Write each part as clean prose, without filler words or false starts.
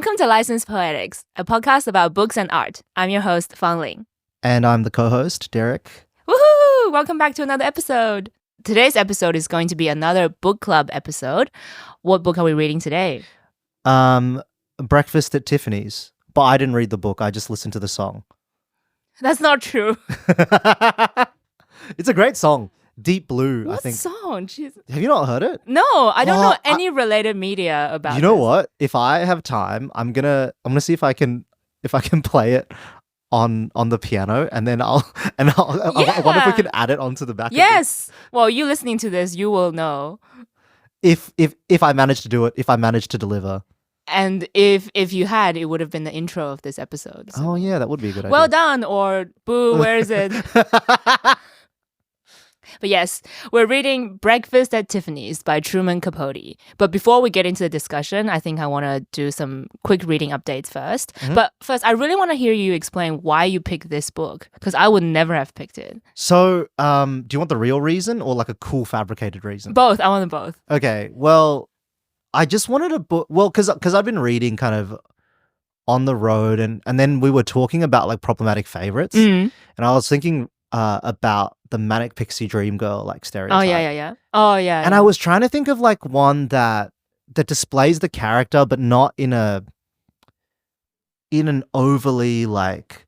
Welcome to Licensed Poetics, a podcast about books and art. I'm your host, Fang Ling. And I'm the co-host, Derek. Woohoo! Welcome back to another episode. Today's episode is going to be another book club episode. What book are we reading today? Breakfast at Tiffany's. But I didn't read the book. I just listened to the song. That's not true. It's a great song. Deep Blue, What I think. song? Jeez. Have you not heard it? No, I don't know Oh, any related media about You know this. what? If I have time, I'm gonna see if I can play it on the piano, and then I wonder if we can add it onto the back. Yes. Well, you listening to this, you will know. If I manage to do it, if I manage to deliver. And if you had, it would have been the intro of this episode. So. Oh yeah, that would be a good idea. Well done, or boo, where is it? But yes, we're reading Breakfast at Tiffany's by Truman Capote. But before we get into the discussion, I think I want to do some quick reading updates first. Mm-hmm. But first, I really want to hear you explain why you picked this book, because I would never have picked it. So, do you want the real reason or like a cool fabricated reason? Both. I want them both. Okay, well, I just wanted a book. Well, because I've been reading kind of on the road, and then we were talking about like problematic favorites, and I was thinking about the manic pixie dream girl like stereotype. Oh yeah. Oh yeah. And I was trying to think of like one that displays the character, but not in an overly like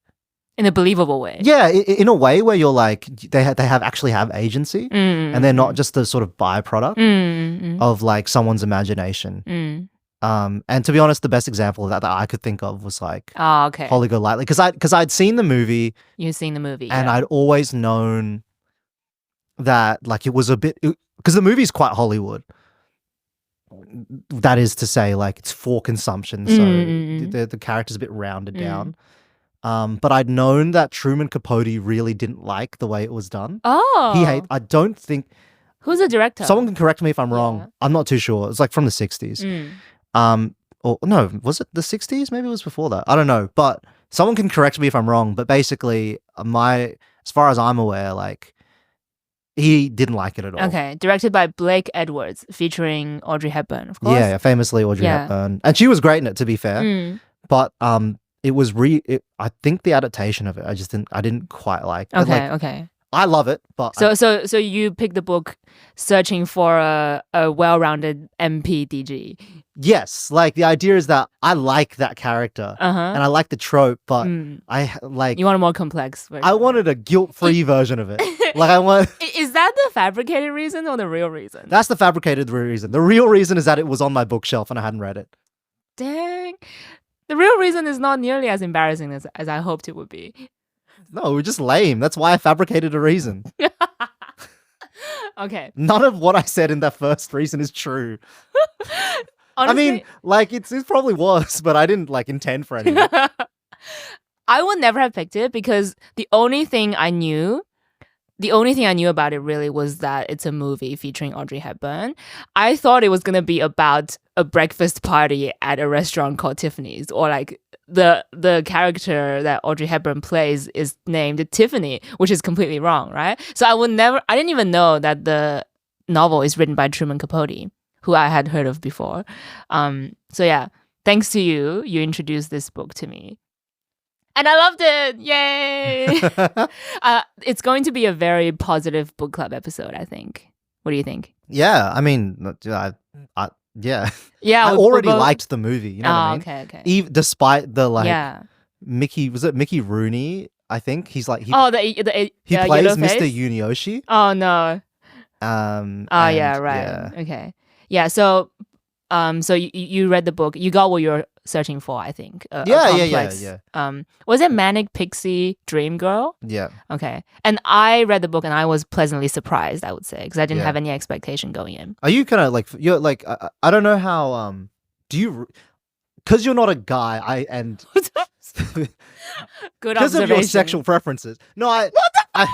in a believable way. yeah, in a way where you're like they actually have agency, and they're not just the sort of byproduct of like someone's imagination. And to be honest, the best example of that I could think of was like okay. Holly Golightly, because I'd seen the movie. You've seen the movie, and yeah. I'd always known that like it was a bit, because the movie's quite Hollywood. That is to say, like it's for consumption, so the character's a bit rounded down. But I'd known that Truman Capote really didn't like the way it was done. Oh, I don't think. Who's the director? Someone can correct me if I'm wrong. Yeah. I'm not too sure. It's like from the 60s. Or no, was it the 60s? Maybe it was before that. I don't know. But someone can correct me if I'm wrong. But basically, as far as I'm aware, like he didn't like it at all. Okay, directed by Blake Edwards, featuring Audrey Hepburn, of course. Yeah, famously Audrey Hepburn, and she was great in it. To be fair, but it was I think the adaptation of it, I didn't quite like. Okay, okay. I love it, but So you picked the book searching for a well-rounded MPDG. Yes, like the idea is that I like that character and I like the trope, but I like you want a more complex version. I wanted a guilt-free version of it. Like I want. Is that the fabricated reason or the real reason? That's the fabricated reason. The real reason is that it was on my bookshelf and I hadn't read it. Dang, the real reason is not nearly as embarrassing as I hoped it would be. No, we're just lame. That's why I fabricated a reason. Okay. None of what I said in that first reason is true. Honestly, I mean, like it probably was, but I didn't like intend for anything. I would never have picked it because the only thing I knew about it really was that it's a movie featuring Audrey Hepburn. I thought it was going to be about a breakfast party at a restaurant called Tiffany's, or like the character that Audrey Hepburn plays is named Tiffany, which is completely wrong, right? So I didn't even know that the novel is written by Truman Capote, who I had heard of before. So yeah, thanks to you introduced this book to me. And I loved it. Yay. It's going to be a very positive book club episode, I think. What do you think? Yeah, I mean, yeah. Yeah, I already liked the movie. You know what I mean? Okay. Despite the like, Mickey Rooney? I think he's like he plays Mr. Yunioshi. Oh no. Yeah, right. Yeah. Okay. Yeah. So, so you read the book. You got what you're searching for, I think. Yeah. Was it Manic Pixie Dream Girl? Yeah. Okay. And I read the book and I was pleasantly surprised, I would say, because I didn't have any expectation going in. Are you kind of like you're like I don't know how do you, because you're not a guy Good because of your sexual preferences. No, I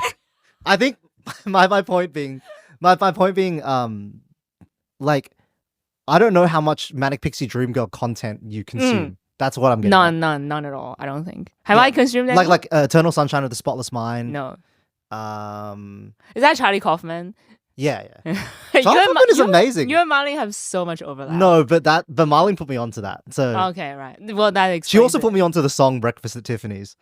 think my point being like I don't know how much Manic Pixie Dream Girl content you consume. That's what I'm getting at. None at all. I don't think. Have I consumed any? Like Eternal Sunshine of the Spotless Mind? No. Um, Is that Charlie Kaufman? Yeah, yeah. You Charlotte and Tilbury is amazing. You and Marley have so much overlap. No, but Marlene put me onto that. So Okay, right. Well, that explains she also it. put me onto the song "Breakfast at Tiffany's."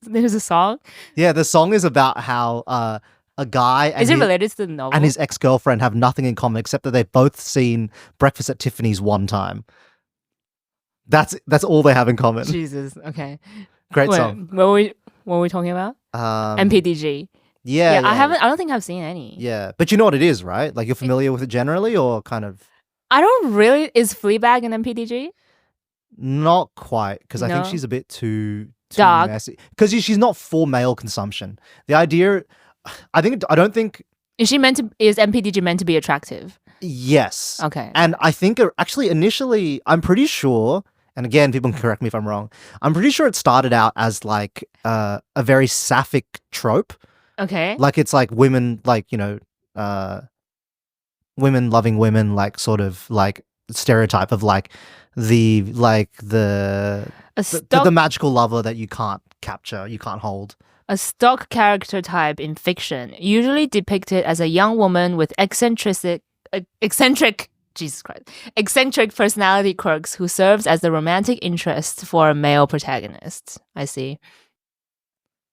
There's a song. Yeah, the song is about how a guy and Is it related to the novel? his ex-girlfriend have nothing in common except that they've both seen Breakfast at Tiffany's one time. That's all they have in common. Jesus. Okay. Great Wait, song. what were we talking about? MPDG. Yeah, I don't think I've seen any. Yeah, but you know what it is, right? Like you're familiar with it generally, or kind of I don't really. Is Fleabag an MPDG? not quite, because I think No? she's a bit too Dark. messy. Because she's not for male consumption. The idea, I don't think. Is MPDG meant to be attractive? Yes. Okay. And I think actually initially, I'm pretty sure, and again, people can correct me if I'm wrong, I'm pretty sure it started out as like a very sapphic trope. Okay. Like it's like women, like, women loving women, like sort of like stereotype of like the magical lover that you can't capture, you can't hold. A stock character type in fiction, usually depicted as a young woman with eccentric personality quirks who serves as the romantic interest for a male protagonist. I see.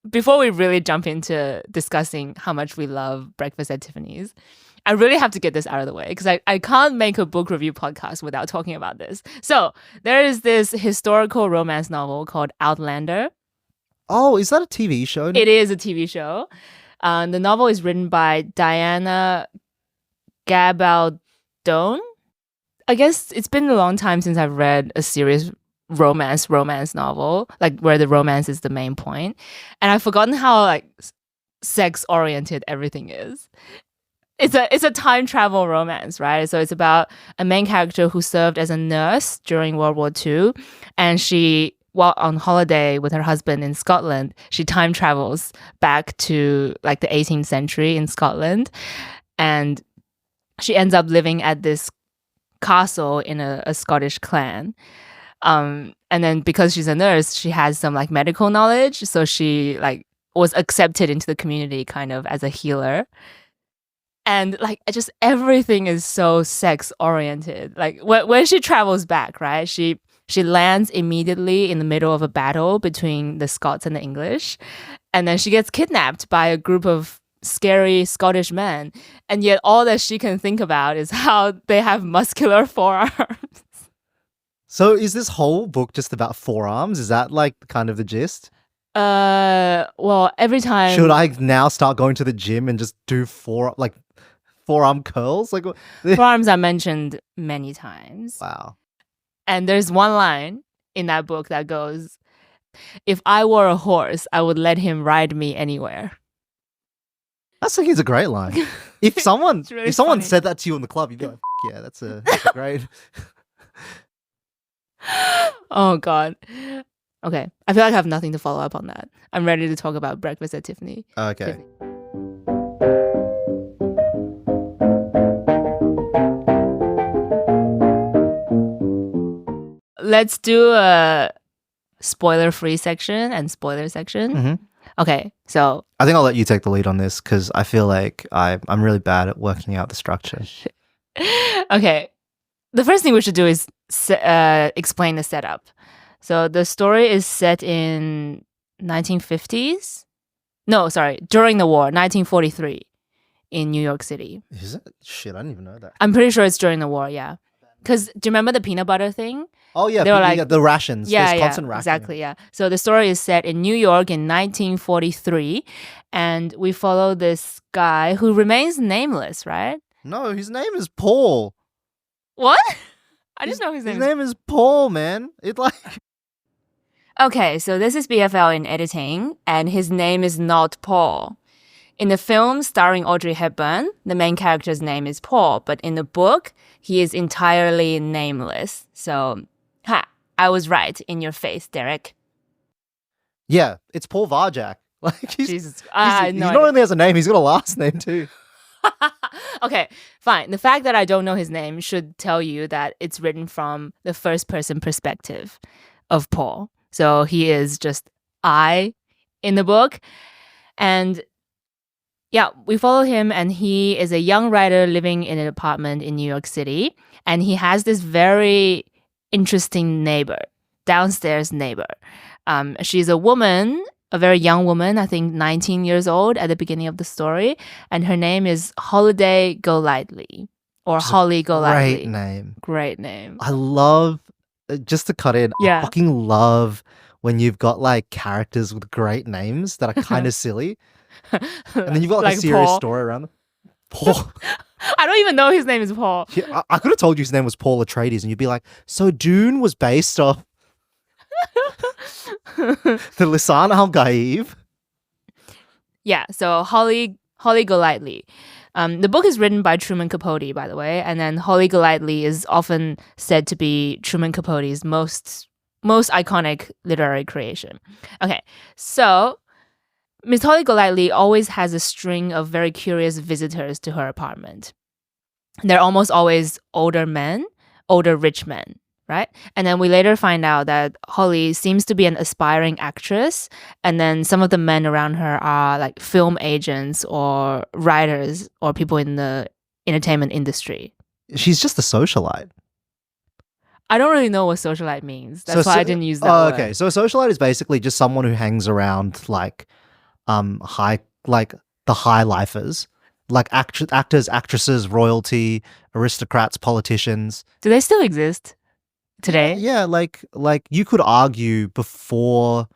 Before we really jump into discussing how much we love Breakfast at Tiffany's, I really have to get this out of the way because I can't make a book review podcast without talking about this. So there is this historical romance novel called Outlander. Oh, is that a TV show? It is a TV show. The novel is written by Diana Gabaldon. I guess it's been a long time since I've read a serious romance novel, like where the romance is the main point. And I've forgotten how like sex oriented everything is. It's a time travel romance, right? So it's about a main character who served as a nurse during World War II, and while on holiday with her husband in Scotland, she time travels back to like the 18th century in Scotland, and she ends up living at this castle in a Scottish clan. And then because she's a nurse, she has some like medical knowledge, so she like was accepted into the community kind of as a healer. And like just everything is so sex oriented. Like when she travels back, right? She lands immediately in the middle of a battle between the Scots and the English, and then she gets kidnapped by a group of scary Scottish men. And yet all that she can think about is how they have muscular forearms. So is this whole book just about forearms? Is that like kind of the gist? Well, every time. Should I now start going to the gym and just do forearm curls? Like forearms are mentioned many times. Wow. And there's one line in that book that goes, "If I were a horse, I would let him ride me anywhere." I think it's a great line. If someone really if someone funny. said that to you in the club, you'd be like, yeah, that's a great. Oh God. Okay. I feel like I have nothing to follow up on that. I'm ready to talk about Breakfast at Tiffany. Okay. Let's do a spoiler-free section and spoiler section. Mm-hmm. Okay, so I think I'll let you take the lead on this because I feel like I'm really bad at working out the structure. okay, the first thing we should do is explain the setup. So the story is set in 1950s. No, sorry, during the war, 1943, in New York City. Is it? Shit, I didn't even know that. I'm pretty sure it's during the war, yeah. Because do you remember the peanut butter thing? Oh yeah, They were like, the rations. Yeah, There's yeah, constant rationing. exactly, yeah. So the story is set in New York in 1943, and we follow this guy who remains nameless, right? No, his name is Paul. What? I didn't know his name. His name is Paul, man. It like. Okay, so this is BFL in editing, and his name is not Paul. In the film starring Audrey Hepburn, the main character's name is Paul, but in the book, he is entirely nameless. So, I was right in your face, Derek. Yeah, it's Paul Varjak. Like Jesus, he's not only has a name, he's got a last name too. Okay, fine. The fact that I don't know his name should tell you that it's written from the first person perspective of Paul. So he is just I in the book. And Yeah, we follow him, and he is a young writer living in an apartment in New York City. And he has this very interesting neighbor, downstairs neighbor. She's a woman, a very young woman, I think 19 years old at the beginning of the story. And her name is Holiday Golightly, or Which is a Holly Golightly. Great name. Great name. I love, just to cut in, I Yeah. fucking love when you've got like characters with great names that are kind of silly. And then you've got like a serious Paul. story around them. Paul. I don't even know his name is Paul. Yeah, I could have told you his name was Paul Atreides, and you'd be like, so Dune was based off the Lisan Al Gaib. Yeah, so Holly Golightly. The book is written by Truman Capote, by the way, and then Holly Golightly is often said to be Truman Capote's most iconic literary creation. Okay, so Miss Holly Golightly always has a string of very curious visitors to her apartment. They're almost always older rich men, right? And then we later find out that Holly seems to be an aspiring actress, and then some of the men around her are like film agents or writers or people in the entertainment industry. She's just a socialite. I don't really know what socialite means. That's why I didn't use that word. Okay, so a socialite is basically just someone who hangs around like the high lifers, like actors, actresses, royalty, aristocrats, politicians. Do they still exist today? Yeah, like you could argue before,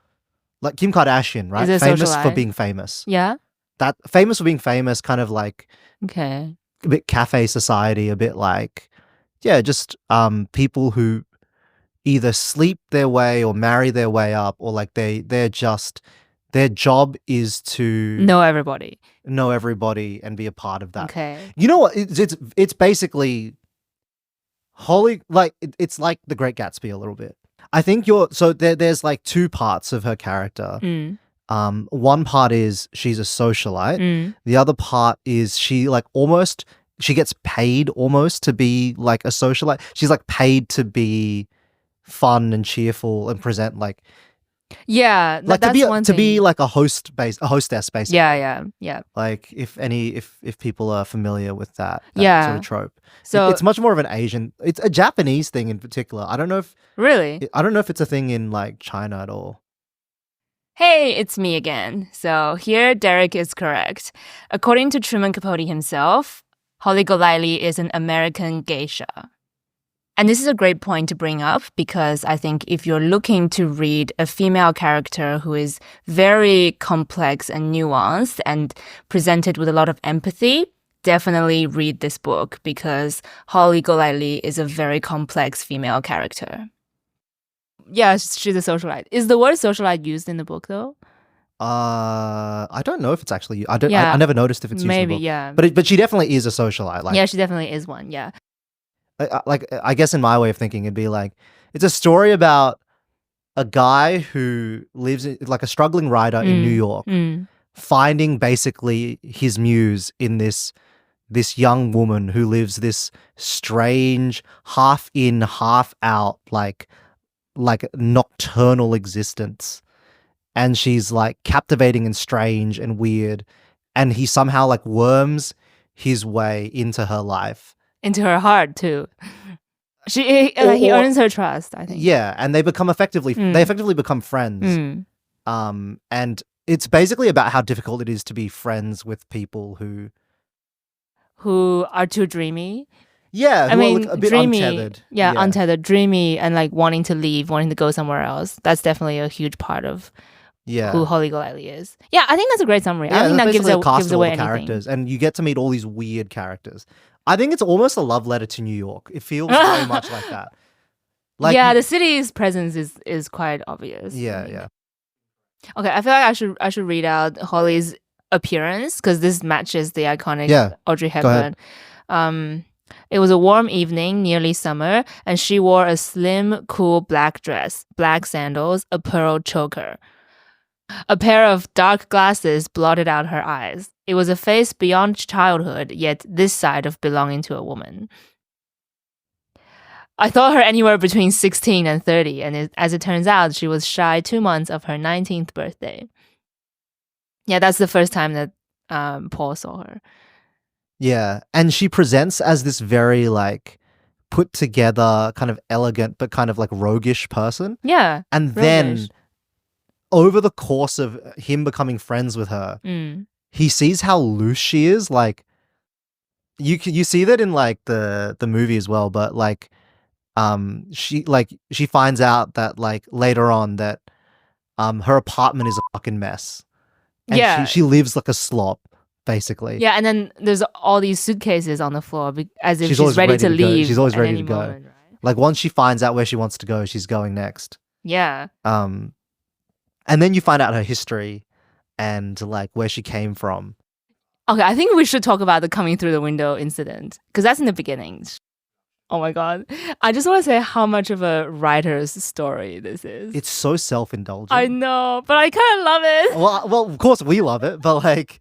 like Kim Kardashian, right? Is it Famous for socialite? being famous. Yeah. That famous for being famous, kind of like Okay. a bit cafe society, a bit like, yeah, just people who either sleep their way or marry their way up, or like their job is to Know everybody. know everybody and be a part of that. Okay. You know what? It's basically it's like The Great Gatsby a little bit. I think there's like two parts of her character. Mm. One part is she's a socialite. Mm. The other part is she gets paid almost to be like a socialite. She's like paid to be fun and cheerful and present like, Yeah, like that's one to thing. be like a hostess basically. Yeah. Like if people are familiar with that Yeah. sort of trope. So It's much more of it's a Japanese thing in particular. I don't know if it's a thing in like China at all. Hey, it's me again. So here, Derek is correct. According to Truman Capote himself, Holly Golightly is an American geisha. And this is a great point to bring up because I think if you're looking to read a female character who is very complex and nuanced and presented with a lot of empathy, definitely read this book because Holly Golightly is a very complex female character. Yeah, she's a socialite. Is the word socialite used in the book though? I don't know if it's actually. I Yeah. never noticed if it's used Maybe, in the book. yeah. But she definitely is a socialite. Like, Yeah, she definitely is one, yeah. I guess in my way of thinking, it'd be like it's a story about a guy who lives like a struggling writer in New York, finding basically his muse in this young woman who lives this strange half in, half out, like nocturnal existence. And she's like captivating and strange and weird. And he somehow like worms his way into her life. Into her heart too. He earns her trust, I think. Yeah. And they effectively become friends. And it's basically about how difficult it is to be friends with people who are too dreamy. Yeah, I mean, a bit dreamy, untethered. Yeah, untethered, dreamy, and like wanting to leave, wanting to go somewhere else. That's definitely a huge part of who Holly Golightly is. Yeah, I think that's a great summary. I don't think that gives away anything. Characters, and you get to meet all these weird characters. I think it's almost a love letter to New York. It feels very much like that. Like the city's presence is quite obvious. Yeah. Okay, I feel like I should read out Holly's appearance because this matches the iconic Audrey Hepburn. It was a warm evening, nearly summer, and she wore a slim, cool black dress, black sandals, a pearl choker. A pair of dark glasses blotted out her eyes. It was a face beyond childhood, yet this side of belonging to a woman. I thought her anywhere between 16 and 30, and as it turns out, she was shy 2 months of her 19th birthday. Yeah, that's the first time that Paul saw her. Yeah, and she presents as this very like put together, kind of elegant, but kind of like roguish person. Yeah. And roguish. then over the course of him becoming friends with her, he sees how loose she is. Like you see that in like the movie as well, but like she finds out that like later on that her apartment is a fucking mess. And Yeah. she lives like a slop, basically. Yeah, and then there's all these suitcases on the floor as if she's always ready to go. leave. She's always at ready any to go. moment, right? Like once she finds out where she wants to go, she's going next. Yeah. And then you find out her history and like where she came from. Okay, I think we should talk about the coming through the window incident because that's in the beginning. Oh my God. I just want to say how much of a writer's story this is. It's so self-indulgent. I know, but I kind of love it. Well, of course we love it, but like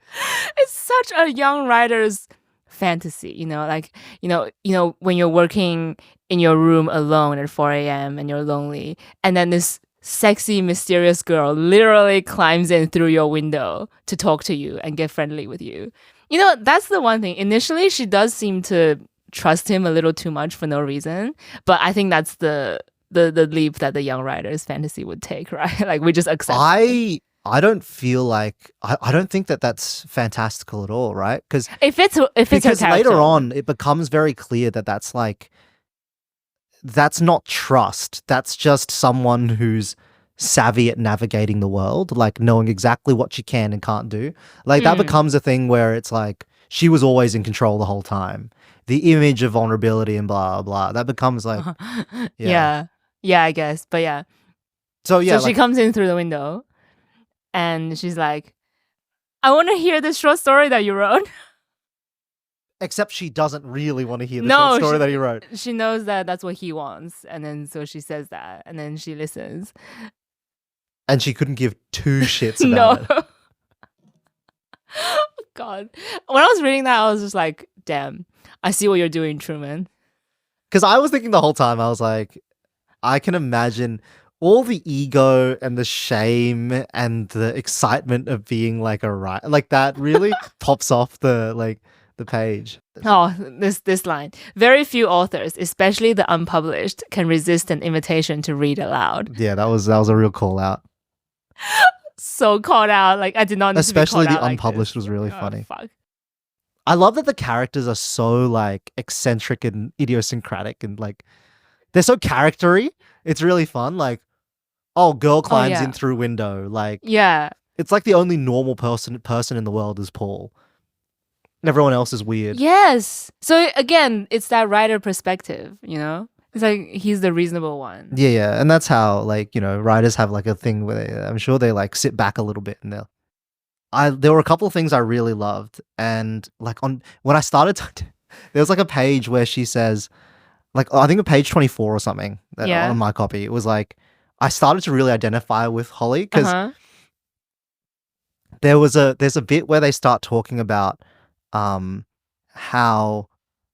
it's such a young writer's fantasy, you know, like, you know, when you're working in your room alone at 4 a.m. and you're lonely, and then this sexy, mysterious girl literally climbs in through your window to talk to you and get friendly with you. You know, that's the one thing. Initially, she does seem to trust him a little too much for no reason, but I think that's the leap that the young writer's fantasy would take, right? Like we just accept. I don't feel like I don't think that that's fantastical at all, right? Because because later on it becomes very clear that that's like that's not trust. That's just someone who's savvy at navigating the world, like knowing exactly what she can and can't do. Like that becomes a thing where it's like she was always in control the whole time. The image of vulnerability and blah blah. That becomes like yeah, I guess, but yeah. So yeah, so she comes in through the window, and she's like, "I want to hear the short story that you wrote." Except she doesn't really want to hear the short story that he wrote. She knows that that's what he wants, and then so she says that, and then she listens. And she couldn't give two shits about it. God, when I was reading that, I was just like, "Damn, I see what you're doing, Truman." Because I was thinking the whole time, I was like, I can imagine all the ego and the shame and the excitement of being like a writer, like that really pops off the page. Oh, this line. Very few authors, especially the unpublished, can resist an invitation to read aloud. Yeah, that was a real call out. So called out. Like I did not need especially to be the called unpublished out was really oh, funny. Fuck. I love that the characters are so like eccentric and idiosyncratic and like they're so charactery. It's really fun. Like, oh, girl climbs in through window. Like, yeah, it's like the only normal person in the world is Paul. Everyone else is weird. Yes. So again, it's that writer perspective, you know? It's like he's the reasonable one. Yeah. And that's how like, you know, writers have like a thing where I'm sure they like sit back a little bit and there were a couple of things I really loved. And like when I started there was like a page where she says like, I think a page 24 or something on my copy. It was like, I started to really identify with Holly because there's a bit where they start talking about how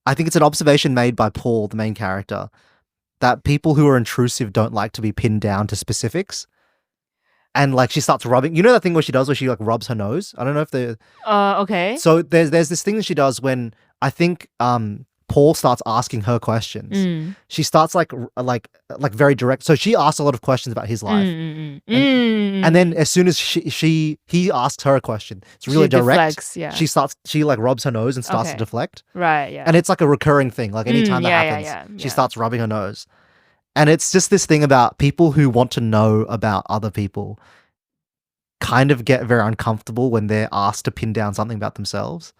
I think it's an observation made by Paul, the main character, that people who are intrusive don't like to be pinned down to specifics. And like she starts rubbing, you know that thing where she does where she like rubs her nose? I don't know if okay. So there's this thing that she does when I think Paul starts asking her questions. She starts like very direct. So she asks a lot of questions about his life, and then as soon as he asks her a question, it's really direct. Deflects, She like rubs her nose and starts to deflect. Right. Yeah. And it's like a recurring thing. Like anytime that happens, she starts rubbing her nose, and it's just this thing about people who want to know about other people kind of get very uncomfortable when they're asked to pin down something about themselves.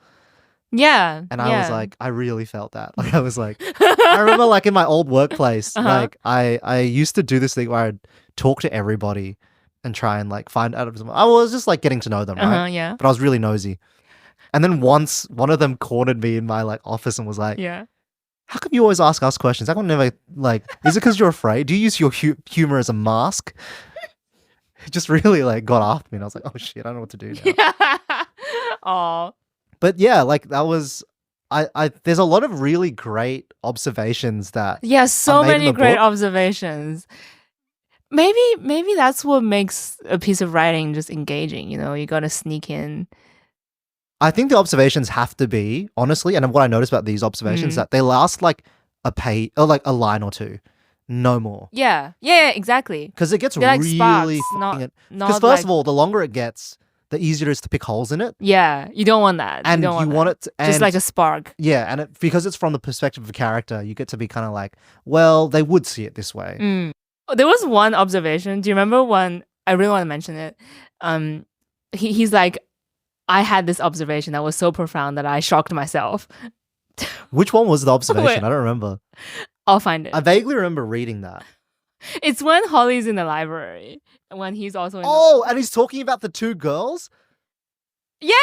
Yeah. And I was like, I really felt that. Like I was like, I remember like in my old workplace, like I used to do this thing where I'd talk to everybody and try and like find out of them. I was just like getting to know them, right? Yeah. But I was really nosy. And then once one of them cornered me in my like office and was like, how come you always ask us questions? How come never like, is it because you're afraid? Do you use your humor as a mask? It just really like got after me and I was like, oh shit, I don't know what to do now. Oh. But yeah, like that was, there's a lot of really great observations that. Yeah, so many great observations. Maybe that's what makes a piece of writing just engaging. You know, you got to sneak in I think the observations have to be, honestly, and what I noticed about these observations that they last like a page or like a line or two, no more. Yeah, yeah, exactly. Because it gets They're like really sparks, not because not first like of all, the longer it gets, the easier it is to pick holes in it, yeah. You don't want that. and you don't you want want that. it to, Just and like a spark. yeah, and because it's from the perspective of a character, you get to be kind of like, well, they would see it this way. Oh, there was one observation. Do you remember one? I really want to mention it. He's like, I had this observation that was so profound that I shocked myself. Which one was the observation? Wait. I don't remember. I'll find it. I vaguely remember reading that. It's when Holly's in the library, when he's also in. And he's talking about the two girls. Yeah.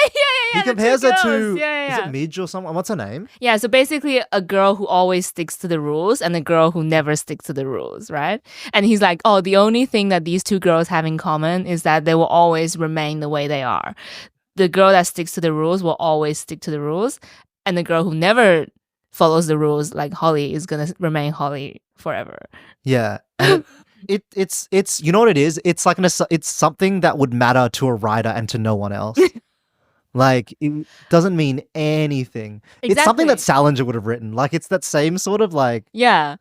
He compares the her two to girls. Yeah. is it Midge or someone? What's her name? Yeah, so basically a girl who always sticks to the rules and a girl who never sticks to the rules, right? And he's like, oh, the only thing that these two girls have in common is that they will always remain the way they are. The girl that sticks to the rules will always stick to the rules, and the girl who never follows the rules, like Holly, is gonna remain Holly forever. Yeah. And it's you know what it is? It's like it's something that would matter to a writer and to no one else. Like, it doesn't mean anything. It's something that Salinger would have written. Like, it's that same sort of like... Yeah.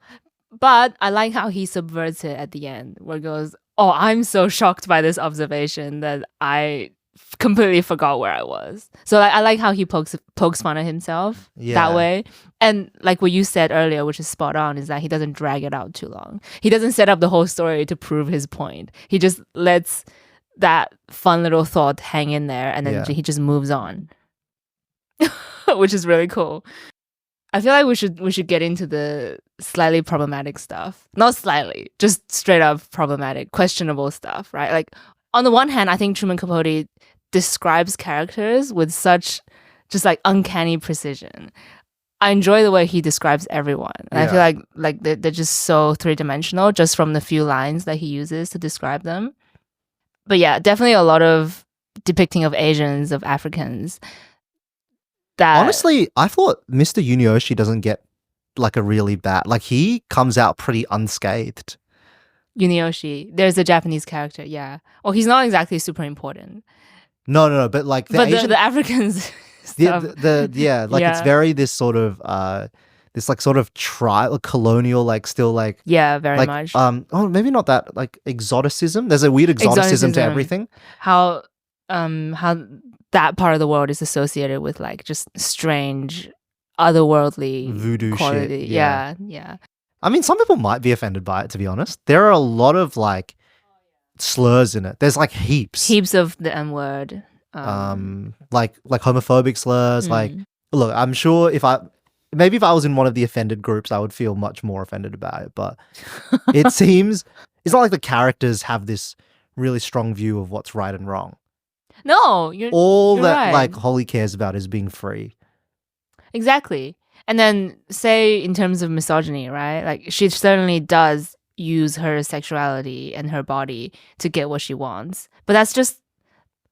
But I like how he subverts it at the end, where it goes, oh, I'm so shocked by this observation that I completely forgot where I was. So like, I like how he pokes fun at himself that way. And like what you said earlier, which is spot on, is that he doesn't drag it out too long. He doesn't set up the whole story to prove his point. He just lets that fun little thought hang in there, and then he just moves on, which is really cool. I feel like we should get into the slightly problematic stuff. Not slightly, just straight up problematic, questionable stuff, right? Like, on the one hand, I think Truman Capote describes characters with such just like uncanny precision. I enjoy the way he describes everyone. And I feel like they're just so three-dimensional just from the few lines that he uses to describe them. But yeah, definitely a lot of depicting of Asians, of Africans. That honestly, I thought Mr. Yunioshi doesn't get like a really bad... Like, he comes out pretty unscathed. Yunioshi. There's a Japanese character, yeah. Well, he's not exactly super important. No, but like the Africans stuff. It's very this sort of this like sort of colonial, like still like very much. Maybe not that, like exoticism. There's a weird exoticism to everything. How that part of the world is associated with like just strange otherworldly voodoo quality. shit. Yeah. I mean, some people might be offended by it, to be honest. There are a lot of like slurs in it. There's like heaps of the N word. Like homophobic slurs. Like, look, I'm sure if I was in one of the offended groups, I would feel much more offended about it. But it seems it's not like the characters have this really strong view of what's right and wrong. No, all you're that right. Like Holly cares about is being free. Exactly. And then say in terms of misogyny, right? Like, she certainly does use her sexuality and her body to get what she wants. But that's just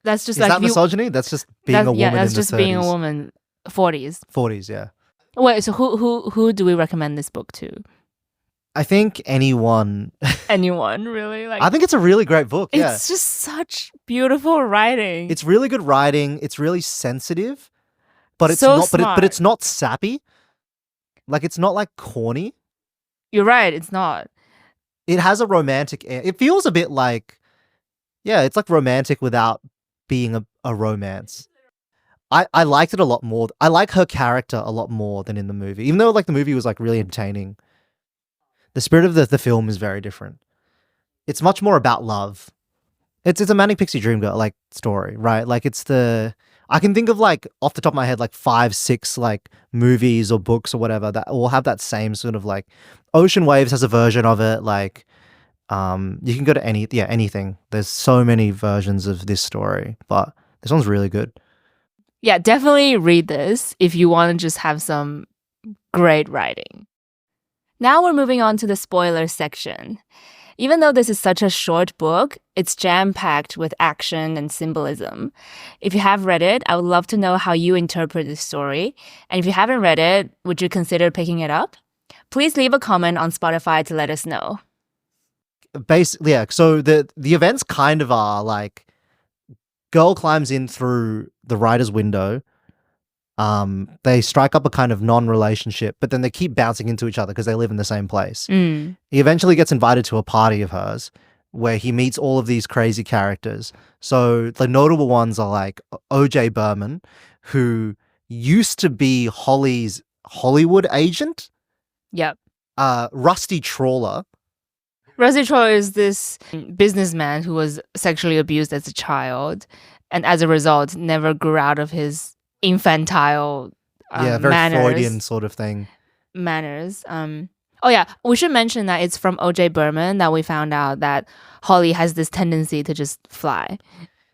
is like that misogyny? That's just being a woman. Yeah, that's in just the 30s. Being a woman. 40s. 40s, yeah. Wait, so who do we recommend this book to? I think anyone. Anyone, really? Like, I think it's a really great book. Yeah. It's just such beautiful writing. It's really good writing. It's really sensitive, but it's so not. Smart. But it's not sappy. Like, it's not like corny. You're right. It's not. It has a romantic air. It feels a bit like, it's like romantic without being a romance. I liked it a lot more. I like her character a lot more than in the movie, even though like the movie was like really entertaining. The spirit of the film is very different. It's much more about love. It's a Manic Pixie Dream Girl like story, right? Like, I can think of like off the top of my head like 5, 6 like movies or books or whatever that will have that same sort of like... Ocean Waves has a version of it. Like, you can go to anything. There's so many versions of this story, but this one's really good. Yeah, definitely read this if you want to just have some great writing. Now we're moving on to the spoiler section. Even though this is such a short book, it's jam-packed with action and symbolism. If you have read it, I would love to know how you interpret this story. And if you haven't read it, would you consider picking it up? Please leave a comment on Spotify to let us know. Basically, yeah. So the events kind of are like, girl climbs in through the writer's window They strike up a kind of non-relationship, but then they keep bouncing into each other because they live in the same place. He eventually gets invited to a party of hers where he meets all of these crazy characters. So the notable ones are like O.J. Berman, who used to be Holly's Hollywood agent. Yep. Rusty Trawler. Rusty Trawler is this businessman who was sexually abused as a child, and as a result, never grew out of his infantile very Freudian sort of thing. Manners. Oh yeah, we should mention that it's from O.J. Berman that we found out that Holly has this tendency to just fly,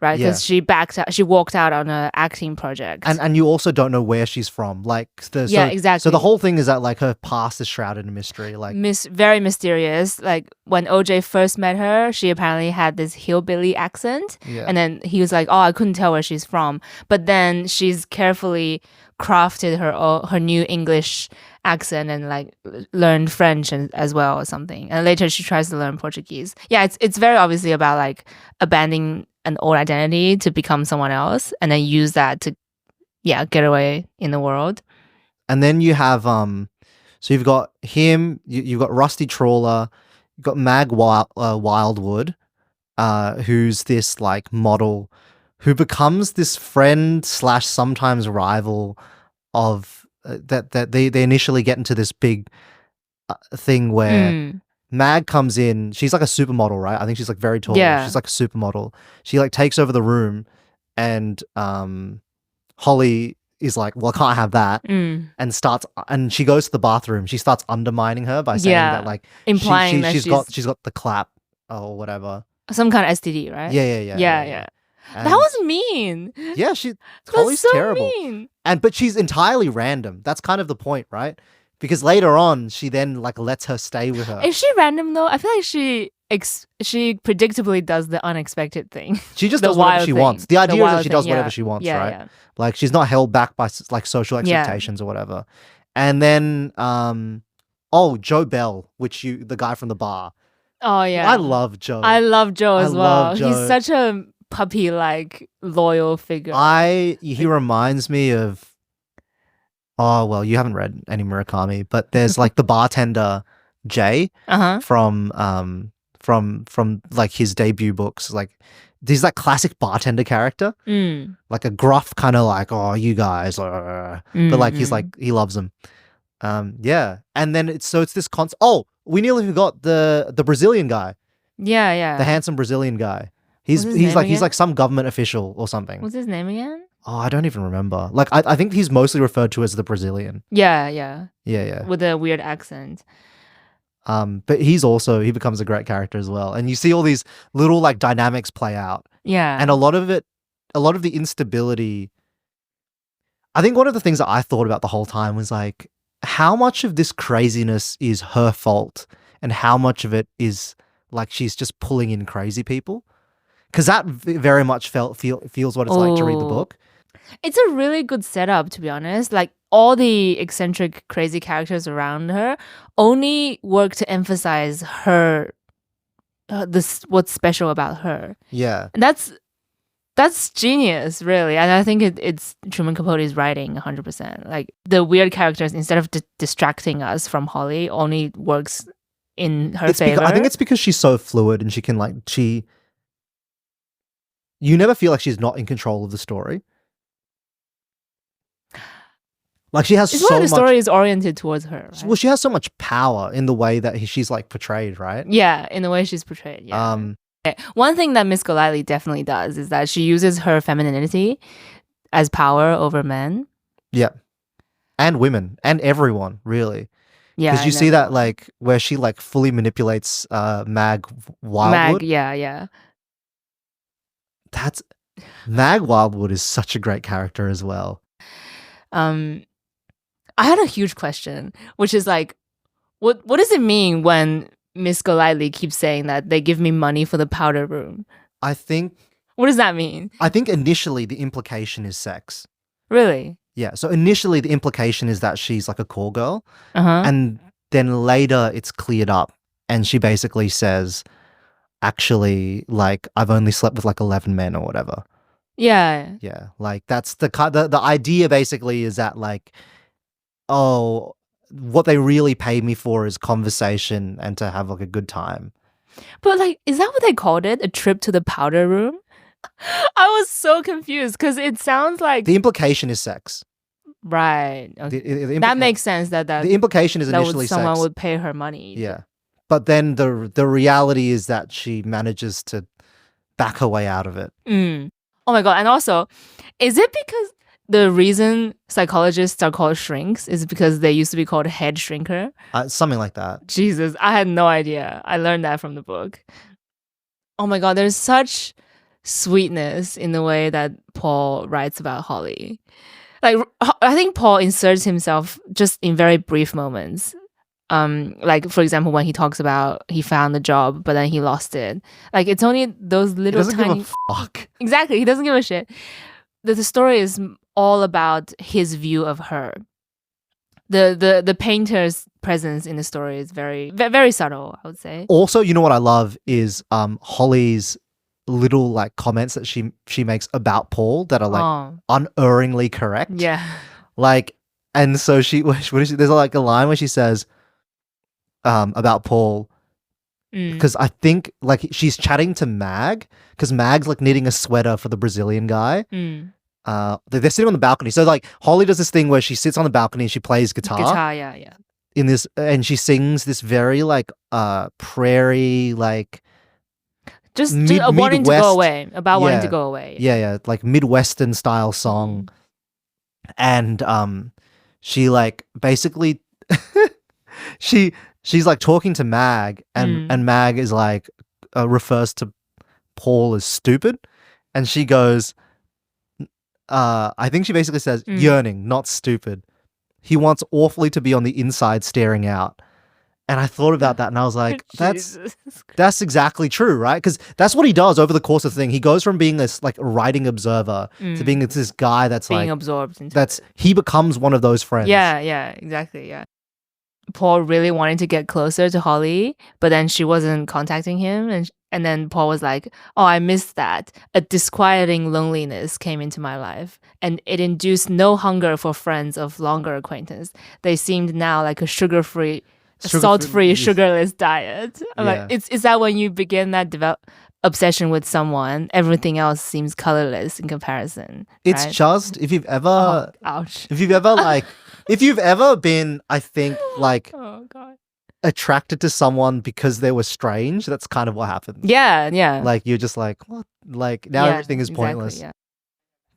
right? Because she walked out on an acting project, and you also don't know where she's from. Like exactly. So the whole thing is that like her past is shrouded in mystery. Like very mysterious. Like when O.J. first met her, she apparently had this hillbilly accent, and then he was like, "Oh, I couldn't tell where she's from." But then she's carefully crafted her new English accent and like learned French as well or something. And later she tries to learn Portuguese. Yeah, it's very obviously about like abandoning an old identity to become someone else and then use that to get away in the world. And then you have so you've got him, you've got Rusty Trawler, you've got Mag Wildwood, who's this like model who becomes this friend / sometimes rival of that they initially get into this big thing where Mag comes in. She's like a supermodel, right? I think she's like very tall. Yeah. She's like a supermodel. She like takes over the room, and Holly is like, "Well, I can't have that," and she goes to the bathroom. She starts undermining her by saying that like implying that she's got the clap or whatever, some kind of STD, right? Yeah. That was mean. Yeah, Holly's so terrible. Mean. But she's entirely random. That's kind of the point, right? Because later on, she then like lets her stay with her. Is she random though? I feel like she predictably does the unexpected thing. She just does whatever she wants. The idea is that she does whatever she wants, right? Yeah. Like she's not held back by like social expectations or whatever. And then, Joe Bell, the guy from the bar. Oh yeah, I love Joe. I love Joe as well. Joe. He's such a puppy-like loyal figure. He reminds me of. Oh well, you haven't read any Murakami, but there's like the bartender Jay from like his debut books. Like he's that classic bartender character, like a gruff kind of like, "Oh, you guys," but like he's like he loves them. Yeah, and then it's this concept. Oh, we nearly forgot the Brazilian guy. Yeah. The handsome Brazilian guy. He's like some government official or something. What's his name again? Oh, I don't even remember. Like I think he's mostly referred to as the Brazilian. Yeah. With a weird accent. But he becomes a great character as well. And you see all these little like dynamics play out. Yeah. And a lot of the instability. I think one of the things that I thought about the whole time was like, how much of this craziness is her fault and how much of it is like she's just pulling in crazy people? Because that very much feels what it's like to read the book. It's a really good setup, to be honest. Like all the eccentric, crazy characters around her only work to emphasize her, what's special about her. Yeah, that's genius, really. And I think it's Truman Capote's writing 100%. Like the weird characters, instead of distracting us from Holly, only works in her favor. I think it's because she's so fluid and she can you never feel like she's not in control of the story. Like she has it's so why the much. story is oriented towards her. Right? Well, she has so much power in the way that she's like portrayed, right? Yeah, in the way she's portrayed. Yeah. One thing that Miss Golightly definitely does is that she uses her femininity as power over men. Yeah, and women and everyone, really. Yeah, because you see that like where she like fully manipulates Mag Wildwood. Yeah. That's Mag Wildwood is such a great character as well. I had a huge question, which is like, what does it mean when Miss Golightly keeps saying that they give me money for the powder room? I think. What does that mean? I think initially the implication is sex. Really? Yeah. So initially the implication is that she's like a call girl, and then later it's cleared up, and she basically says, "Actually, like I've only slept with like 11 men or whatever." Yeah. Yeah, like that's the idea basically is that like, oh, what they really pay me for is conversation and to have like a good time. But like, is that what they called it? A trip to the powder room? I was so confused because it sounds like The implication is sex. right. The, Okay. the, That implica- makes sense that the implication is that would initially someone sex. would pay her money. Yeah, but then the reality is that she manages to back her way out of it. Mm. Oh my god! And also, is it because the reason psychologists are called shrinks is because they used to be called head shrinker? Something like that. Jesus, I had no idea. I learned that from the book. Oh my god, there's such sweetness in the way that Paul writes about Holly. Like I think Paul inserts himself just in very brief moments. Like for example, when he talks about he found a job but then he lost it. Like it's only those He little doesn't tiny give a fuck. exactly. He doesn't give a shit. The story is all about his view of her. The painter's presence in the story is very subtle, I would say. Also, you know what I love is Holly's little like comments that she makes about Paul that are like Oh, unerringly correct. yeah. Like, and so there's like a line where she says about Paul, Mm. because I think like she's chatting to Mag, because Mag's like knitting a sweater for the Brazilian guy. Mm. They're sitting on the balcony. So like Holly does this thing where she sits on the balcony and she plays Guitar, yeah. in this, and she sings this very like prairie like Just Mid- wanting to Midwest- go away. About wanting to yeah. go away. yeah like Midwestern style song, and she like basically she's like talking to Mag, and Mag is like refers to Paul as stupid, and she goes, I think she basically says yearning, not stupid. He wants awfully to be on the inside staring out. And I thought about that and I was like, that's exactly true, right? Because that's what he does over the course of the thing. He goes from being this like writing observer to being this guy that's being like absorbed into it. he becomes one of those friends. Yeah, exactly, yeah. Paul really wanted to get closer to Holly, but then she wasn't contacting him, and then Paul was like, "Oh, I missed that. A disquieting loneliness came into my life, and it induced no hunger for friends of longer acquaintance. They seemed now like a salt-free, sugarless diet." I'm like, is that when you begin that obsession with someone, everything else seems colorless in comparison? It's right? just if you've ever ouch. if you've ever been, I think, like Oh god. attracted to someone because they were strange, that's kind of what happened. Yeah. Like you're just like, what? Like now everything is pointless. Yeah.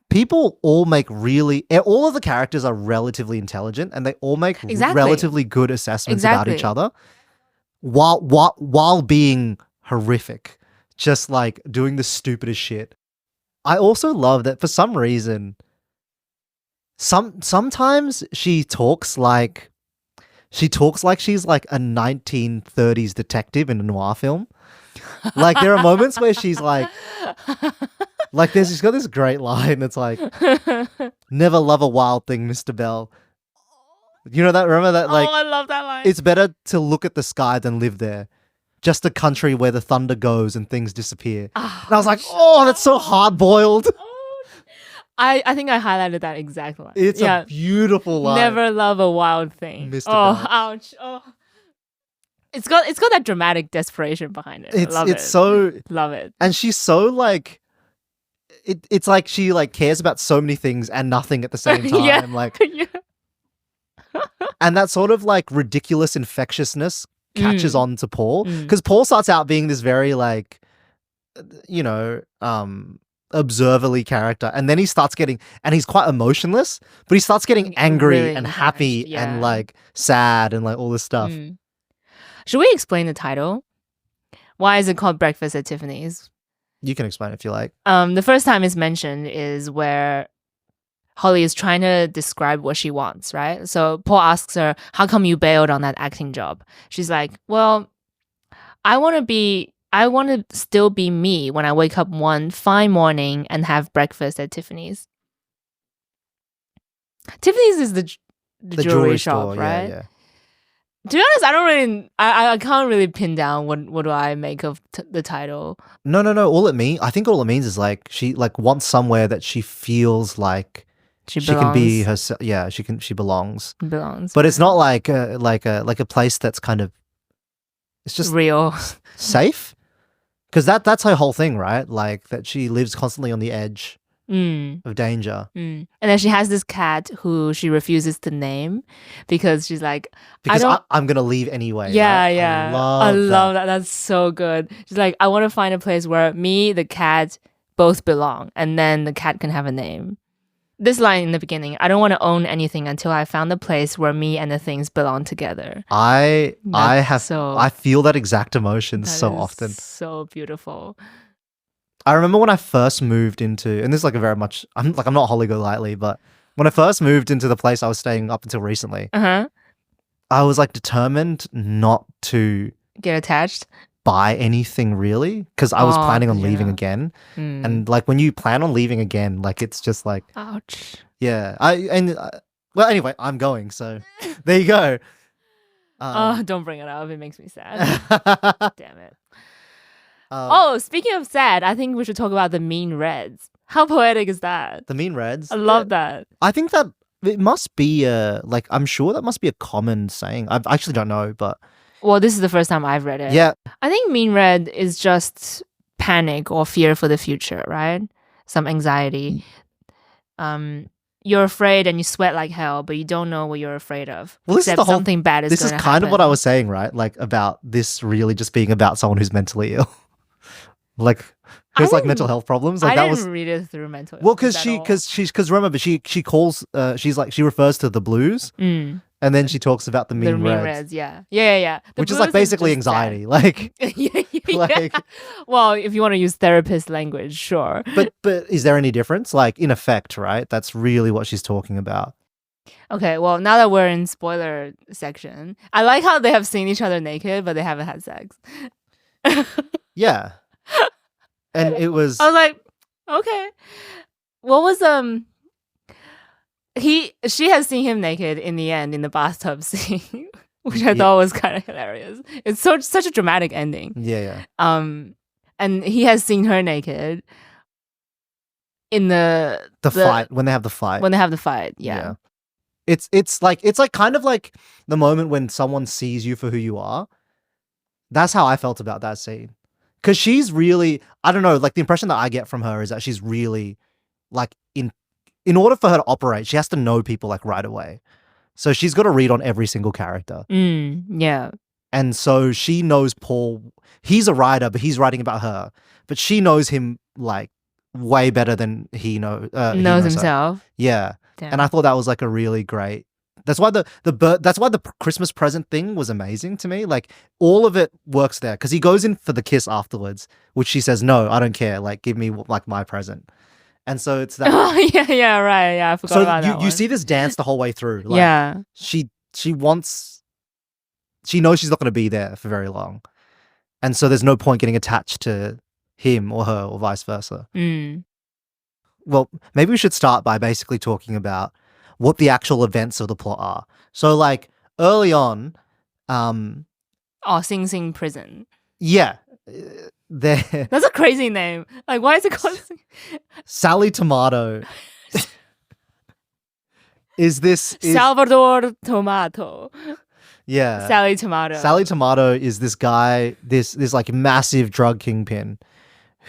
People all all of the characters are relatively intelligent and they all make relatively good assessments about each other while being horrific, just like doing the stupidest shit. I also love that for some reason, sometimes she talks like she's like a 1930s detective in a noir film. Like there are moments where she's like she's got this great line that's like, "Never love a wild thing, Mr. Bell." You know that? Remember that? Like, oh, I love that line. It's better to look at the sky than live there. Just a country where the thunder goes and things disappear. And I was like, oh, that's so hard-boiled. I think I highlighted that exact line. It's a beautiful line. Never love a wild thing. Mr. Oh, Bell. ouch. Oh. It's got that dramatic desperation behind it. It's so love it. And she's so like it's like she like cares about so many things and nothing at the same time. Yeah. Like Yeah. and that sort of like ridiculous infectiousness catches on to Paul. Because Paul starts out being this very like, you know, observerly character, and then he starts getting, and he's quite emotionless, but he starts getting angry really and happy attached, yeah. and like sad and like all this stuff. Should we explain the title? Why is it called Breakfast at Tiffany's? You can explain if you like. The first time it's mentioned is where Holly is trying to describe what she wants, right? So Paul asks her, how come you bailed on that acting job? She's like, well, I want to still be me when I wake up one fine morning and have breakfast at Tiffany's. Tiffany's is the jewelry shop, store, right? Yeah. To be honest, I don't really, I can't really pin down what do I make of the title. No. I think all it means is like she like wants somewhere that she feels like She she can be belongs. herself. Yeah, she belongs. Belongs. But it's not like a place that's kind of it's just Real. safe. Because that's her whole thing, right? Like that she lives constantly on the edge of danger. And then she has this cat who she refuses to name because she's like, Because I don't. I'm gonna leave anyway. Yeah, right? yeah. I I love love that. That's so good. She's like, I want to find a place where me, the cat, both belong, and then the cat can have a name. This line in the beginning, I don't want to own anything until I found a place where me and the things belong together. I so feel that exact emotion that so is often. so beautiful. I remember when I first moved into, and this is like a very much, I'm not Holly-Golightly, but when I first moved into the place I was staying up until recently, I was like determined not to Get attached. buy anything really because I was planning on leaving yeah. again. And like when you plan on leaving again, like it's just like, Ouch. yeah. Well, anyway, I'm going, so there you go. Don't bring it up. It makes me sad. Damn it. Speaking of sad, I think we should talk about the mean reds. How poetic is that? The mean reds. I love that. I think that it must be like I'm sure that must be a common saying. I actually don't know, but Well, this is the first time I've read it. yeah, I think mean red is just panic or fear for the future, right? Some anxiety. You're afraid and you sweat like hell, but you don't know what you're afraid of. Well, this is except the whole- something bad is this going is to kind of what I happen. was saying, right? Like about this really just being about someone who's mentally ill, like who's like mental didn't- health problems. Like I that didn't was read it through mental well illness because remember she calls she refers to the blues and then she talks about the the mean mean reds, reds, yeah. The which is like blues basically just sad. anxiety, like. yeah. Like- Well, if you want to use therapist language, sure. But is there any difference? Like in effect, right? That's really what she's talking about. Okay, well, now that we're in spoiler section, I like how they have seen each other naked, but they haven't had sex. Yeah, and it was I was like, okay. What was she has seen him naked in the end in the bathtub scene, which I thought was kind of hilarious. It's such a dramatic ending. yeah. And he has seen her naked in the Fight when they have the fight. when they have the fight. Yeah. It's like kind of like the moment when someone sees you for who you are. That's how I felt about that scene. Cause she's really, I don't know, like the impression that I get from her is that she's really like in order for her to operate, she has to know people like right away. So she's got to read on every single character. Yeah. And so she knows Paul, he's a writer, but he's writing about her. But she knows him like way better than he knows her. himself. Yeah. Damn. And I thought that was like a really great. That's why the Christmas present thing was amazing to me. Like all of it works there because he goes in for the kiss afterwards, which she says, "No, I don't care. Like give me like my present." And so it's that. Oh yeah, right. Yeah, I forgot about that So you one. see this dance the whole way through. Like, yeah. She knows she's not going to be there for very long, and so there's no point getting attached to him or her or vice versa. Well, maybe we should start by basically talking about what the actual events of the plot are. So, like, early on, Sing Sing Prison. yeah, there That's a crazy name. Like, why is it called Sally Tomato is Salvador Tomato? yeah. Sally Tomato. Sally Tomato is this guy, this like massive drug kingpin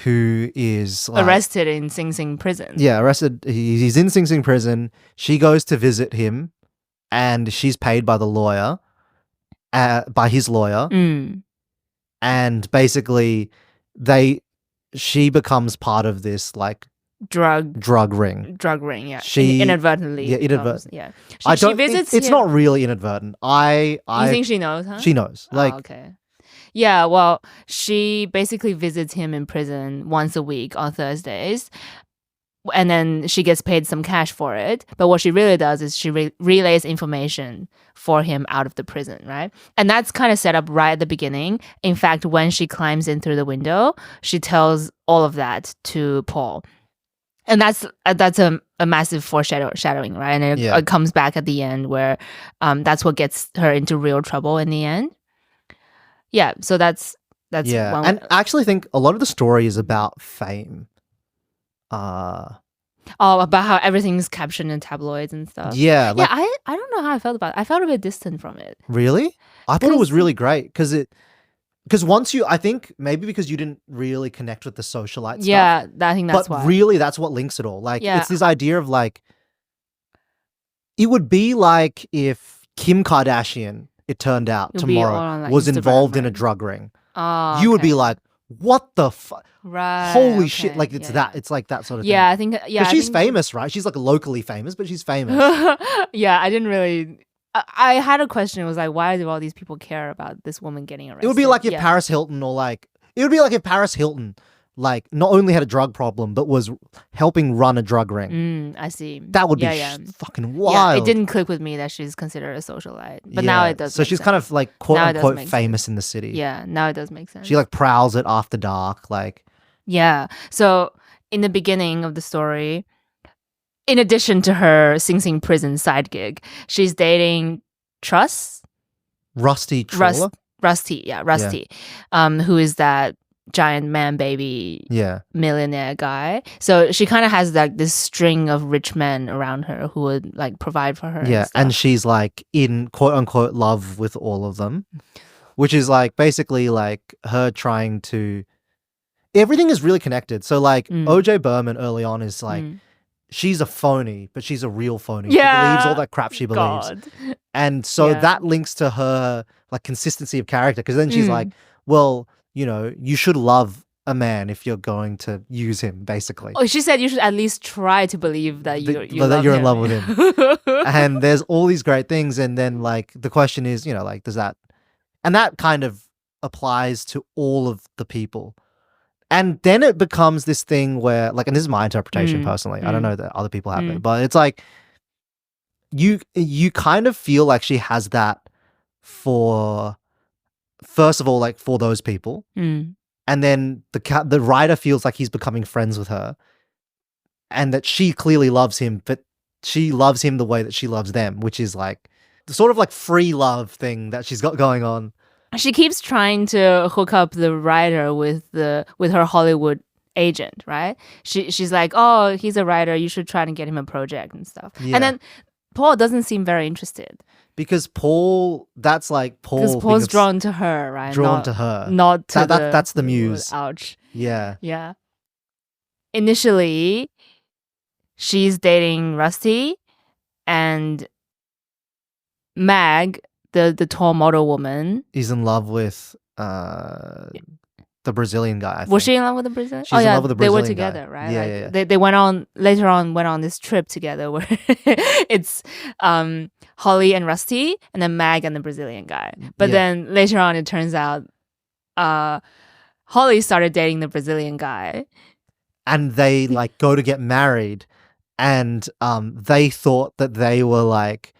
who is like, arrested in Sing Sing Prison. Yeah, arrested. He's in Sing Sing prison. She goes to visit him, and she's paid by the lawyer, by his lawyer, and basically, she becomes part of this like drug ring. Yeah. She inadvertently. Yeah, becomes- Yeah. I She don't. visits. It's him. not really inadvertent. You think she knows? Huh? She knows. Like, okay. Yeah, well, she basically visits him in prison once a week on Thursdays. And then she gets paid some cash for it. But what she really does is she relays information for him out of the prison, right? And that's kind of set up right at the beginning. In fact, when she climbs in through the window, she tells all of that to Paul. And that's a a massive foreshadowing, right? And Yeah. it comes back at the end where that's what gets her into real trouble in the end. Yeah, so that's Yeah, one. and I actually think a lot of the story is about fame. About how everything's captioned in tabloids and stuff. Yeah, like, I don't know how I felt about it. I felt a bit distant from it. really? I thought it was 'Cause- really great because once you, I think maybe because you didn't really connect with the socialite stuff. Yeah, I think that's but why. really, that's what links it all. Like, Yeah. it's this idea of like, it would be like if Kim Kardashian, it turned out It'll be all tomorrow, on, like, was Instagram, involved in a right? drug ring. Oh, You would be okay. like, what the fuck? right? Holy shit! okay, Like, it's yeah, it's like that sort of Yeah, thing. I think. Yeah, But I she's think- famous, right? She's like locally famous, but she's famous. Yeah, I didn't really. I had a question. It was like, why do all these people care about this woman getting arrested? It would be like if Yeah. Paris Hilton it would be like if Paris Hilton like not only had a drug problem but was helping run a drug ring. I see. That would be yeah. fucking Yeah, wild. it didn't click with me that she's considered a socialite, but now Yeah. it does. So make she's sense. kind of like quote Now it does unquote make sense. famous in the city. Yeah, now it does make sense. She like prowls it after dark. Like, Yeah. So in the beginning of the story, in addition to her Sing Sing prison side gig, she's dating Truss. Rusty Trawler. Rusty, who is that giant man baby Yeah. millionaire guy. So she kind of has like this string of rich men around her who would like provide for her. Yeah. and And she's like in quote unquote love with all of them, which is like basically like her trying to. Everything is really connected. So like OJ Berman early on is like, she's a phony, but she's a real phony. Yeah. She believes all that crap she believes. God. And so Yeah. that links to her like consistency of character. Because then she's like, well, you know, you should love a man if you're going to use him, basically. Oh, she said you should at least try to believe that That you're in love with him. And there's all these great things. And then like the question is, you know, like does that, and that kind of applies to all of the people. And then it becomes this thing where, like, and this is my interpretation personally. I don't know that other people have it, but it's like you kind of feel like she has that for, first of all, like for those people, and then the writer feels like he's becoming friends with her, and that she clearly loves him, but she loves him the way that she loves them, which is like the sort of like free love thing that she's got going on. She keeps trying to hook up the writer with her Hollywood agent, right? She's like, oh, he's a writer. You should try to get him a project and stuff. Yeah. And then Paul doesn't seem very interested Because Paul, that's like Paul. because Paul's drawn to her, right? Drawn to her. not to That's the muse. Ouch. Yeah. Yeah. Initially, she's dating Rusty, and Mag, the tall model woman. He's in love with the Brazilian guy. I think. Was she in love with the Brazilian? She's in love with the They were Brazilian guy. together, right? Yeah, Like, yeah, yeah. They went on this trip together where it's Holly and Rusty, and then Mag and the Brazilian guy. But Yeah. then later on, it turns out Holly started dating the Brazilian guy. And they like go to get married, and they thought that they were like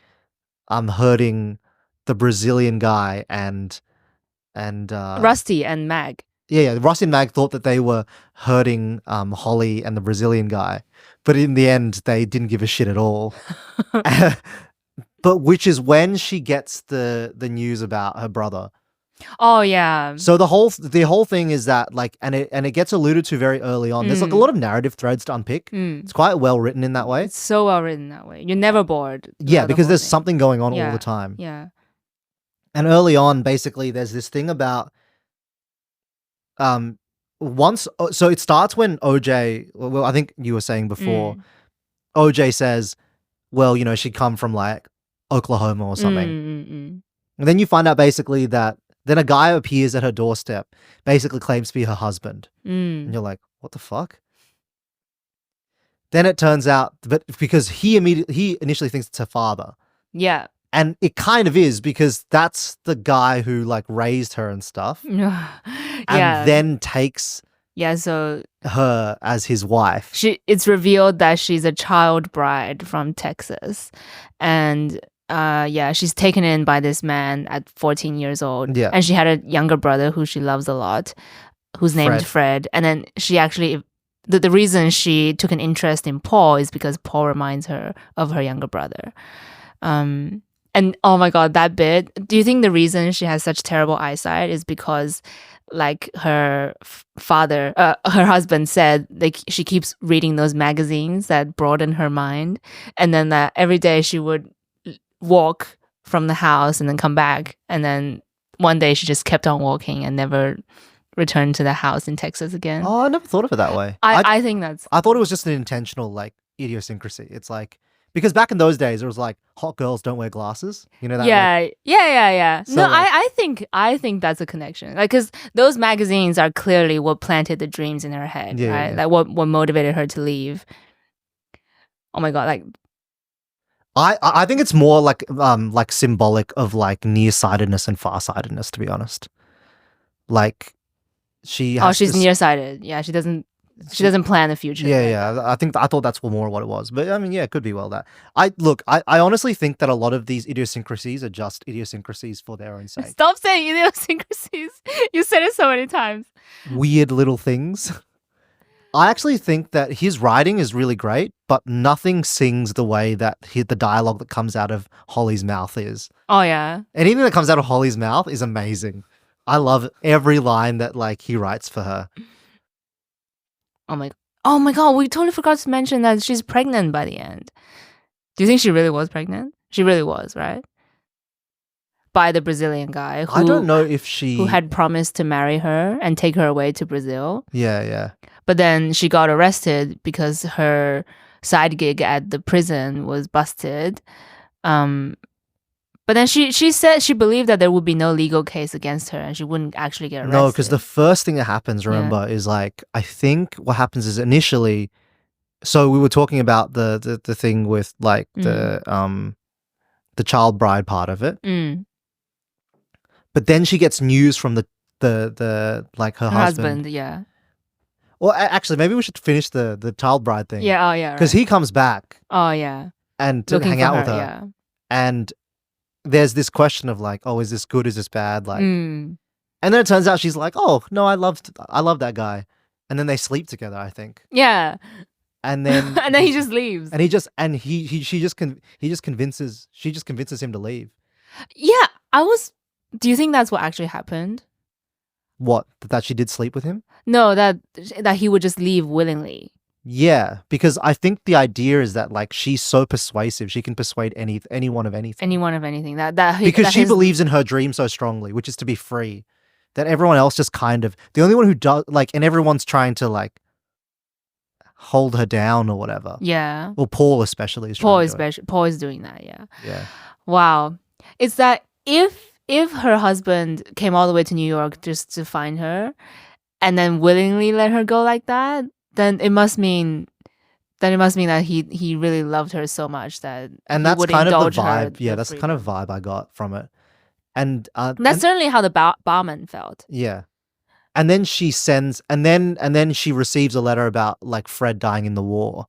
hurting the Brazilian guy and Rusty and Mag. yeah, Ross and Mag thought that they were hurting Holly and the Brazilian guy, but in the end they didn't give a shit at all. But which is when she gets the news about her brother. Oh yeah. So the whole thing is that like, and it gets alluded to very early on. There's like a lot of narrative threads to unpick. It's quite well written in that way. It's so well written that way. You're never bored. Yeah, throughout the because whole there's thing. something going on all Yeah. the time. Yeah. And early on, basically, there's this thing about so it starts when OJ, well, I think you were saying before, OJ says, well, you know, she'd come from like Oklahoma or something. And then you find out basically that then a guy appears at her doorstep, basically claims to be her husband. And you're like, what the fuck? Then it turns out, but because he initially thinks it's her father. Yeah. And it kind of is, because that's the guy who like raised her and stuff. Yeah. And then takes Yeah, so her as his wife. it's revealed that she's a child bride from Texas. And she's taken in by this man at 14 years old. Yeah. And she had a younger brother who she loves a lot, who's named Fred. And then she actually the reason she took an interest in Paul is because Paul reminds her of her younger brother. And oh my God, that bit. Do you think the reason she has such terrible eyesight is because like her father, her husband said like she keeps reading those magazines that broaden her mind, and then that every day she would walk from the house and then come back, and then one day she just kept on walking and never returned to the house in Texas again. Oh, I never thought of it that way. I think that's... I thought it was just an intentional like idiosyncrasy. It's like, because back in those days it was like hot girls don't wear glasses. You know that? Yeah. So, No, like- I think that's a connection. Like, because those magazines are clearly what planted the dreams in her head, Yeah, right? yeah. Like what motivated her to leave. Oh my God, like... I think it's more like symbolic of like nearsightedness and farsightedness, to be honest. Like she has she's this- nearsighted. Yeah, she doesn't plan the future. Yeah. I thought that's more what it was. But I mean, yeah, it could be well that. I honestly think that a lot of these idiosyncrasies are just idiosyncrasies for their own sake. Stop saying idiosyncrasies. You said it so many times. Weird little things. I actually think that his writing is really great, but nothing sings the way that the dialogue that comes out of Holly's mouth is. Oh yeah. Anything that comes out of Holly's mouth is amazing. I love every line that like he writes for her. Oh my God, we totally forgot to mention that she's pregnant by the end. Do you think she really was pregnant? She really was, right? By the Brazilian guy I don't know if she... who had promised to marry her and take her away to Brazil. Yeah. But then she got arrested because her side gig at the prison was busted. But then she said she believed that there would be no legal case against her and she wouldn't actually get arrested. No, because the first thing that happens, remember, is like, I think what happens is initially, so we were talking about the thing with like the child bride part of it. But then she gets news from the like her husband. Yeah. Well, actually, maybe we should finish the child bride thing. Yeah, oh yeah. Because he comes back. Oh yeah. And to Looking hang for out with her. Yeah. And there's this question of like, oh, is this good? Is this bad? Like, and Mm. then it turns out she's like, oh no, I love that guy. And then they sleep together, I think. Yeah. And then And then he just leaves. and she just convinces him to leave. Yeah, do you think that's what actually happened? What? That she did sleep with him? No, that he would just leave willingly. Yeah, because I think the idea is that like she's so persuasive, she can persuade anyone of anything. Anyone of anything. Because that she his- believes in her dream so strongly, which is to be free. That everyone else just kind of, the only one who does, like, and everyone's trying to like hold her down or whatever. Yeah. Well, Paul especially is trying to do it. Paul is doing that, yeah. Yeah. Wow. It's that if her husband came all the way to New York just to find her and then willingly let her go like that, then it must mean that he really loved her so much that And he that's would kind of the indulge her vibe. Yeah, that's the kind of freedom. vibe I got from it. And That's certainly how the barman felt. yeah. And then she sends, and then she receives a letter about like Fred dying in the war.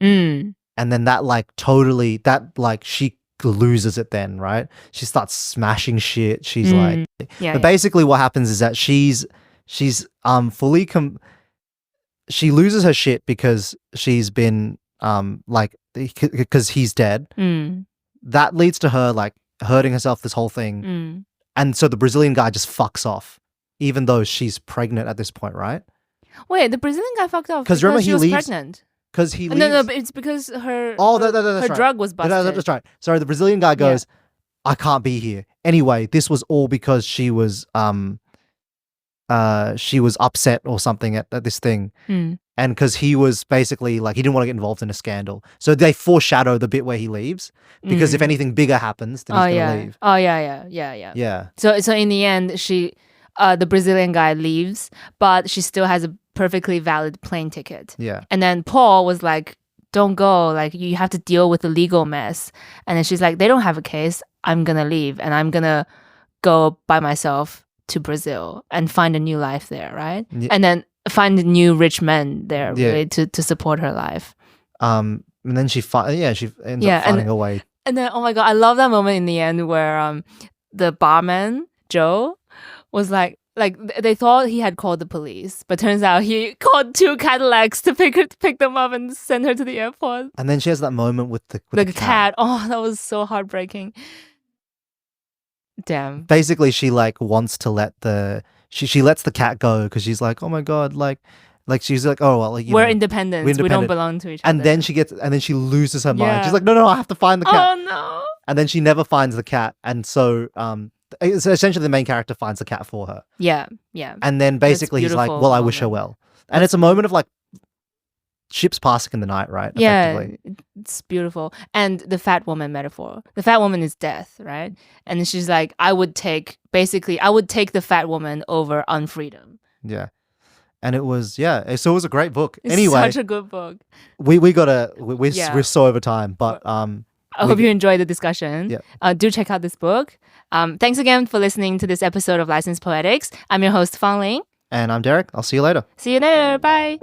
Mm. And then that like totally, that like she loses it then, right? She starts smashing shit. She's like, Yeah. but basically what happens is that she's fully she loses her shit because she's been like, because he's dead. Mm. That leads to her like hurting herself, this whole thing. Mm. And so the Brazilian guy just fucks off, even though she's pregnant at this point, right? Wait, the Brazilian guy fucked off 'Cause remember she he was leaves- pregnant. Because he leaves. No, but it's because her That's her right. drug was busted. That's right. Sorry, the Brazilian guy goes, I can't be here. Anyway, this was all because she was upset or something at this thing. Mm. And because he was basically like, he didn't want to get involved in a scandal. So they foreshadow the bit where he leaves. Because if anything bigger happens, then he's going to leave. Oh yeah. Yeah. So in the end, the Brazilian guy leaves, but she still has a perfectly valid plane ticket. Yeah. And then Paul was like, "Don't go. Like you have to deal with the legal mess." And then she's like, "They don't have a case. I'm gonna leave, and I'm gonna go by myself to Brazil and find a new life there, right? Yeah. And then find new rich men there, Yeah. really, to support her life." And then she ends up and- finding a way. And then, oh my God, I love that moment in the end where the barman, Joe, was like, like they thought he had called the police, but turns out he called 2 Cadillacs to pick them up and send her to the airport. And then she has that moment with the The cat. Oh, that was so heartbreaking. Damn. Basically, she like wants to let she lets the cat go because she's like, oh my god, like she's like, oh well, like, we're independent. We don't belong to each other. And then she loses her mind. Yeah. She's like, no, I have to find the cat. Oh no. And then she never finds the cat, and so it's essentially the main character finds the cat for her. Yeah. And then basically he's like, beautiful well, I wish her moment. well. And it's a moment of like ships passing in the night, right? Yeah, Effectively. it's beautiful. And the fat woman metaphor. The fat woman is death, right? And she's like, I would take the fat woman over unfreedom. Yeah. And it was, so it was a great book. It's anyway, such a good book. We're so over time, but I hope you enjoyed the discussion. Yeah. Do check out this book. Thanks again for listening to this episode of Licensed Poetics. I'm your host, Fang Ling. And I'm Derek. I'll see you later. See you later. Bye.